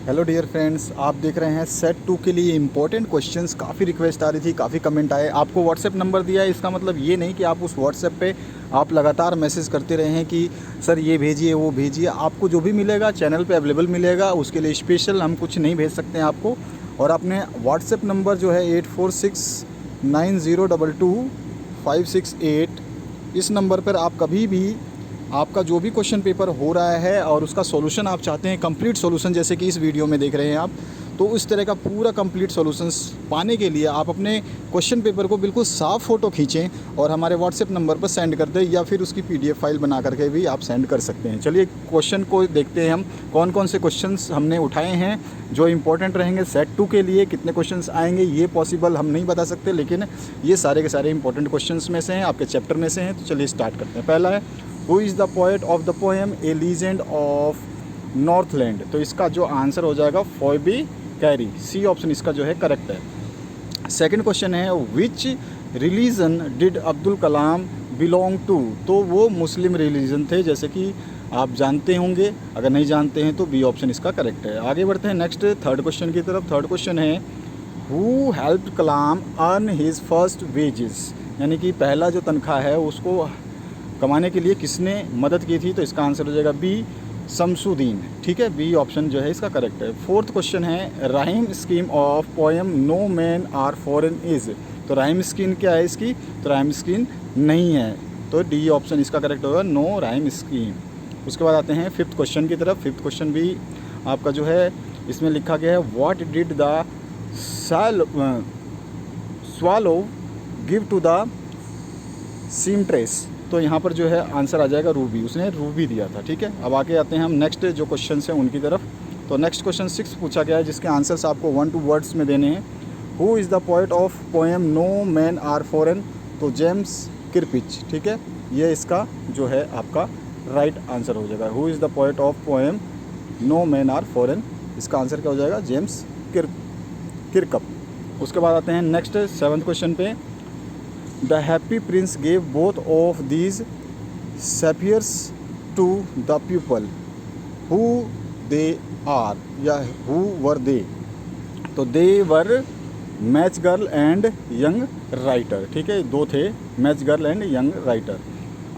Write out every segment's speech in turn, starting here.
Hello dear friends, आप देख रहे हैं सेट 2 के लिए इंपॉर्टेंट क्वेश्चंस। काफ़ी रिक्वेस्ट आ रही थी, काफ़ी कमेंट आए। आपको व्हाट्सएप नंबर दिया है, इसका मतलब ये नहीं कि आप उस व्हाट्सएप पे आप लगातार मैसेज करते रहे हैं कि सर ये भेजिए वो भेजिए। आपको जो भी मिलेगा चैनल पे अवेलेबल मिलेगा, उसके लिए स्पेशल हम कुछ नहीं भेज सकते हैं आपको। और आपने व्हाट्सएप नंबर जो है 8469022568, इस नंबर पर आप कभी भी आपका जो भी क्वेश्चन पेपर हो रहा है और उसका सॉल्यूशन आप चाहते हैं, कंप्लीट सॉल्यूशन, जैसे कि इस वीडियो में देख रहे हैं आप, तो उस तरह का पूरा कंप्लीट सॉल्यूशंस पाने के लिए आप अपने क्वेश्चन पेपर को बिल्कुल साफ़ फ़ोटो खींचें और हमारे व्हाट्सएप नंबर पर सेंड कर दें, या फिर उसकी PDF फाइल बना करके भी आप सेंड कर सकते हैं। चलिए क्वेश्चन को देखते हैं हम, कौन कौन से क्वेश्चंस हमने उठाए हैं जो इंपॉर्टेंट रहेंगे सेट 2 के लिए। कितने क्वेश्चंस आएंगे ये पॉसिबल हम नहीं बता सकते, लेकिन ये सारे के सारे इंपॉर्टेंट क्वेश्चंस में से हैं, आपके चैप्टर में से हैं। तो चलिए स्टार्ट करते हैं। पहला है, who is the poet of the poem A legend of Northland. तो इसका जो आंसर हो जाएगा फॉयबी कैरी, सी ऑप्शन इसका जो है करेक्ट है। सेकंड क्वेश्चन है, which religion did Abdul Kalam belong to. तो वो मुस्लिम रिलीजन थे, जैसे कि आप जानते होंगे, अगर नहीं जानते हैं तो बी ऑप्शन इसका करेक्ट है। आगे बढ़ते हैं नेक्स्ट थर्ड क्वेश्चन की तरफ। थर्ड क्वेश्चन है, who helped Kalam earn his first wages. यानी कि पहला जो तनख्वाह है उसको कमाने के लिए किसने मदद की थी। तो इसका आंसर हो जाएगा बी, शमसुद्दीन। ठीक है, बी ऑप्शन जो है इसका करेक्ट है। फोर्थ क्वेश्चन है, rhyme scheme of poem no man are foreign is. तो राइम स्कीम क्या है इसकी, तो राइम स्कीम नहीं है, तो डी ऑप्शन इसका करेक्ट होगा, नो राइम स्कीम। उसके बाद आते हैं फिफ्थ क्वेश्चन की तरफ। फिफ्थ क्वेश्चन भी आपका जो है इसमें लिखा गया है, what did the swallow give to the seamstress. तो यहाँ पर जो है आंसर आ जाएगा रूबी, उसने रूबी दिया था। ठीक है, अब आगे आते हैं हम नेक्स्ट जो क्वेश्चन हैं उनकी तरफ। तो नेक्स्ट क्वेश्चन 6 पूछा गया है, जिसके आंसर्स आपको 1-2 वर्ड्स में देने हैं। Who is the poet of poem no man are foreign. तो जेम्स किरपिच। ठीक है, ये इसका जो है आपका राइट आंसर हो जाएगा। Who is the poet of poem no man are foreign, इसका आंसर क्या हो जाएगा, जेम्स किरकप। उसके बाद आते हैं नेक्स्ट 7th क्वेश्चन पे, the happy prince gave both of these sapphires to the people who they are, या हु वर दे। तो they were match girl and young writer. ठीक है, दो थे, match girl and young writer.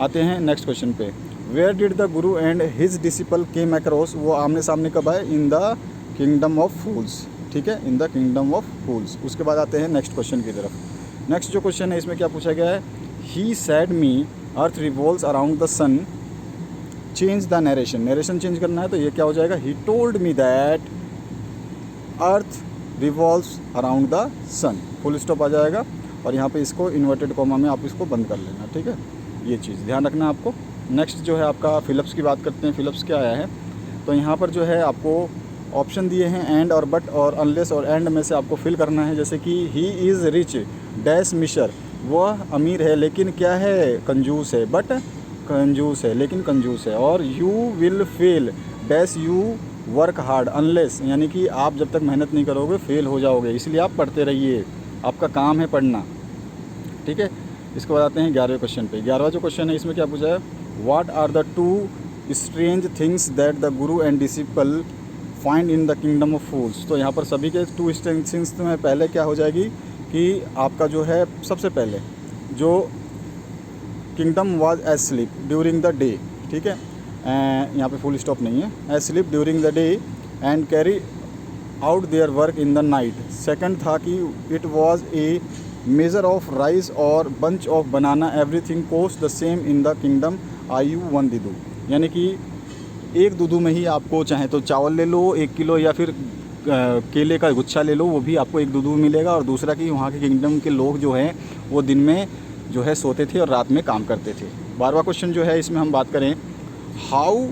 आते हैं next question पे, where did the guru and his disciple came across. वो आमने सामने कब आए, इन द किंगडम ऑफ फूल्स। ठीक है, इन द किंगडम ऑफ फूल्स। उसके बाद आते हैं नेक्स्ट क्वेश्चन की तरफ। नेक्स्ट जो क्वेश्चन है इसमें क्या पूछा गया है, he said me earth revolves around the sun, change the narration. Narration change करना है, तो ये क्या हो जाएगा, he told me that earth revolves around the sun. Full stop आ जाएगा और यहाँ पे इसको इन्वर्टेड कॉमा में आप इसको बंद कर लेना। ठीक है, ये चीज़ ध्यान रखना आपको। नेक्स्ट जो है आपका फिलिप्स की बात करते हैं। फिलिप्स क्या आया है, तो यहाँ पर जो है आपको ऑप्शन दिए हैं, एंड और बट और अनलेस और एंड में से आपको फिल करना है। जैसे कि ही इज़ रिच डैश मिशर, वह अमीर है लेकिन क्या है, कंजूस है, बट कंजूस है लेकिन कंजूस है। और you will fail dash you work hard unless, यानी कि आप जब तक मेहनत नहीं करोगे फेल हो जाओगे, इसलिए आप पढ़ते रहिए, आपका काम है पढ़ना। ठीक है, इसके बाद आते हैं 11वें क्वेश्चन पे। 11वां जो क्वेश्चन है इसमें क्या पूछा है, what are the 2 strange things that the guru and disciple find in the kingdom of fools. तो यहाँ पर सभी के 2 स्ट्रेंज थिंग्स में पहले क्या हो जाएगी कि आपका जो है सबसे पहले जो kingdom was asleep during the day. ठीक है, यहाँ पे फुल स्टॉप नहीं है, asleep during the day and carry out their work in the night. Second था कि it was a measure of rice और bunch of banana, everything cost the same in the kingdom आयु 1 दिदू। यानी कि एक दूधू में ही आपको चाहे तो चावल ले लो 1 किलो, या फिर केले का गुच्छा ले लो, वो भी आपको एक दूधू मिलेगा। और दूसरा कि वहाँ के किंगडम के लोग जो हैं वो दिन में जो है सोते थे और रात में काम करते थे। 12वां क्वेश्चन जो है इसमें हम बात करें, how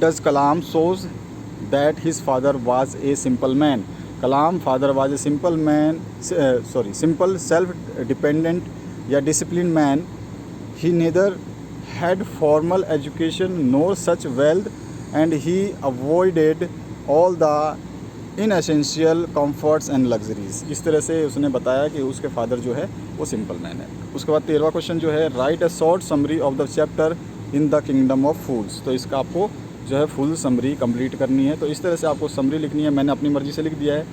does Kalam shows that his father was a simple man. Kalam father was a simple man, simple self dependent या discipline man. He neither had formal education nor such wealth and he avoided all the inessential comforts and luxuries। इस तरह से उसने बताया कि उसके father जो है वो सिंपल मैन है। उसके बाद 13वां क्वेश्चन जो है, write a short summary of the chapter in the kingdom of fools. तो इसका आपको जो है फुल समरी कंप्लीट करनी है। तो इस तरह से आपको समरी लिखनी है। मैंने अपनी मर्ज़ी से लिख दिया है।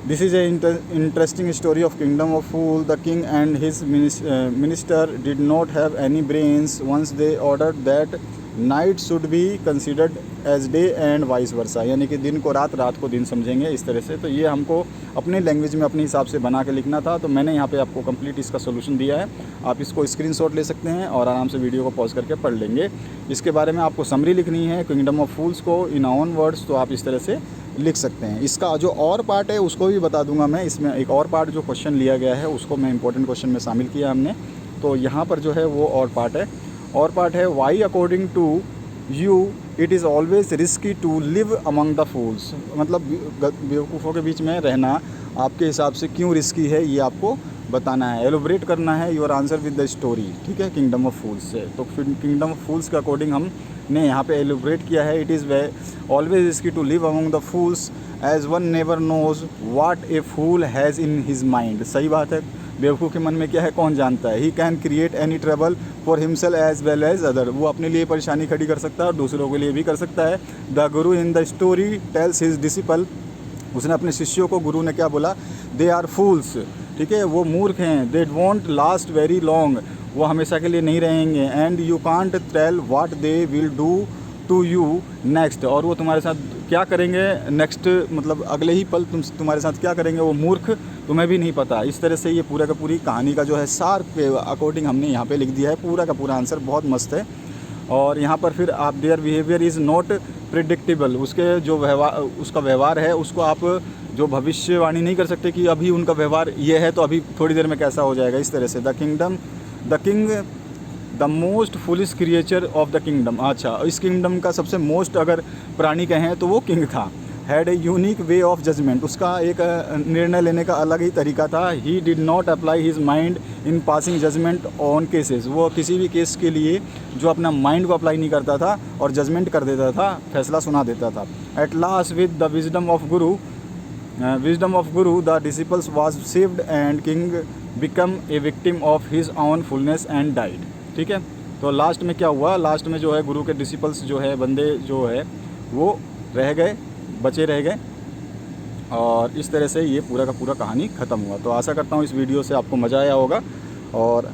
This is a interesting story of kingdom of fool. The king and his minister did not have any brains once they ordered that night should be considered as day and vice versa, यानी कि दिन को रात, रात को दिन समझेंगे, इस तरह से। तो ये हमको अपने लैंग्वेज में अपने हिसाब से बना के लिखना था। तो मैंने यहाँ पे आपको कंप्लीट इसका सोल्यूशन दिया है। आप इसको स्क्रीनशॉट ले सकते हैं और आराम से वीडियो को पॉज करके पढ़ लेंगे। इसके बारे में आपको समरी लिखनी है किंगडम ऑफ फूल्स को इन ओन वर्ड्स, तो आप इस तरह से लिख सकते हैं। इसका जो और पार्ट है उसको भी बता दूंगा मैं। इसमें एक और पार्ट जो क्वेश्चन लिया गया है उसको मैं इंपॉर्टेंट क्वेश्चन में शामिल किया हमने। तो यहाँ पर जो है वो और पार्ट है। और पार्ट है why according to you it is always risky to live among the fools, मतलब बेवकूफ़ों के बीच में रहना आपके हिसाब से क्यों रिस्की है, ये आपको बताना है, एलोबरेट करना है your answer with the story. ठीक है, किंगडम ऑफ फूल्स से। तो फिर किंगडम ऑफ फूल्स के अकॉर्डिंग हमने यहाँ पे एलोबरेट किया है। It is always risky to live among the fools as one never knows what a fool has in his mind. सही बात है, बेवकूफ़ के मन में क्या है कौन जानता है। He can create any trouble for himself as well as other, वो अपने लिए परेशानी खड़ी कर सकता है और दूसरों के लिए भी कर सकता है। The Guru in the story tales his disciple, उसने अपने शिष्यों को, गुरु ने क्या बोला, दे आर फूल्स। ठीक है, वो मूर्ख हैं। They won't last very long, वो हमेशा के लिए नहीं रहेंगे। And you can't tell what they will do to you next, और वो तुम्हारे साथ क्या करेंगे नेक्स्ट, मतलब अगले ही पल तुम्हारे साथ क्या करेंगे, वो मूर्ख, तुम्हें भी नहीं पता। इस तरह से ये पूरा का पूरी कहानी का जो है सार के अकॉर्डिंग हमने यहाँ पे लिख दिया है। पूरा का पूरा आंसर बहुत मस्त है। और यहाँ पर फिर आप their behaviour is not predictable, उसके जो व्यवहार, उसका व्यवहार है उसको आप जो भविष्यवाणी नहीं कर सकते कि अभी उनका व्यवहार ये है तो अभी थोड़ी देर में कैसा हो जाएगा। इस तरह से the king the most foolish creature of the kingdom, अच्छा इस किंगडम का सबसे मोस्ट अगर प्राणी कहें तो वो किंग था। Had a unique way of judgement, उसका एक निर्णय लेने का अलग ही तरीका था। He did not apply his mind in passing judgement on cases, वो किसी भी केस के लिए जो अपना माइंड को अप्लाई नहीं करता था और जजमेंट कर देता था, फैसला सुना देता था। At last with the wisdom of guru the disciples was saved and king become a victim of his own foolness and died. ठीक है, तो लास्ट में क्या हुआ, लास्ट में जो है गुरु के डिसिपल्स जो है, बंदे जो है वो रह गए, बचे रह गए। और इस तरह से ये पूरा का पूरा कहानी ख़त्म हुआ। तो आशा करता हूँ इस वीडियो से आपको मज़ा आया होगा और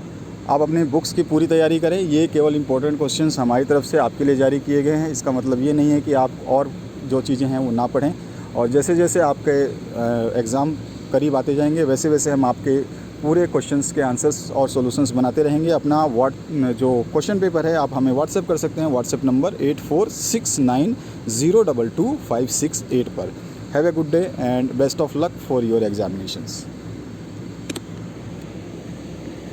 आप अपनी बुक्स की पूरी तैयारी करें। ये केवल इंपॉर्टेंट क्वेश्चंस हमारी तरफ से आपके लिए जारी किए गए हैं। इसका मतलब ये नहीं है कि आप और जो चीज़ें हैं वो ना पढ़ें। और जैसे जैसे आपके एग्ज़ाम करीब आते जाएंगे वैसे वैसे हम आपके पूरे क्वेश्चंस के आंसर्स और सॉल्यूशंस बनाते रहेंगे। अपना जो क्वेश्चन पेपर है आप हमें व्हाट्सएप कर सकते हैं, व्हाट्सएप नंबर 8469022568 पर। Have a good day and best of luck for your examinations.